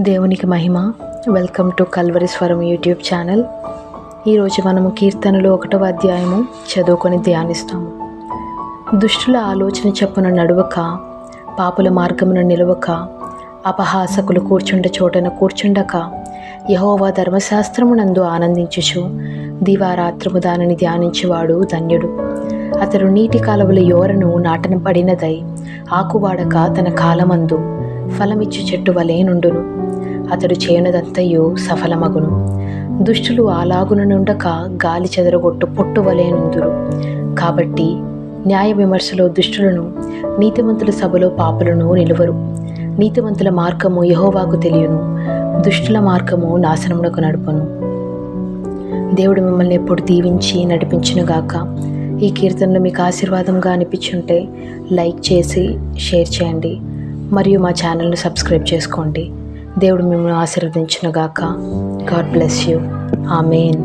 దేవునికి మహిమ. Welcome to Calvary స్వరం YouTube channel. ఈరోజు మనము కీర్తనలు 1వ అధ్యాయము చదువుకొని ధ్యానిస్తాము. దుష్టుల ఆలోచన చెప్పున నడువక, పాపుల మార్గమున నిలవక, అపహాసకులు కూర్చుండ చోటన కూర్చుండక, యెహోవా ధర్మశాస్త్రమునందు ఆనందించుచు దివారాత్రము దానిని ధ్యానించువాడు ధన్యుడు. అతడు నీటి కాలువల యోరను నాటన పడినదై ఆకువాడక తన కాలమందు ఫలమిచ్చు చెట్టు వలె నుండును. అతడు చేయనదంతయు సఫలమగును. దుష్టులు అలాగున నుండక గాలి చెదరగొట్టు పొట్టు వలె నుందురు. కాబట్టి న్యాయ విమర్శలో దుష్టులను, నీతిమంతుల సభలో పాపులను నిలువరు. నీతిమంతుల మార్గము యెహోవాకు తెలియను, దుష్టుల మార్గము నాశనమునకు నడుపును. దేవుడు మిమ్మల్ని ఎప్పుడు దీవించి నడిపించునుగాక. ఈ కీర్తనలు మీకు ఆశీర్వాదంగా అనిపించుంటే లైక్ చేసి షేర్ చేయండి, మరియు మా ఛానల్ను సబ్స్క్రైబ్ చేసుకోండి. దేవుడు మిమ్మల్ని ఆశీర్వదించునుగాక. God bless you. ఆమేన్.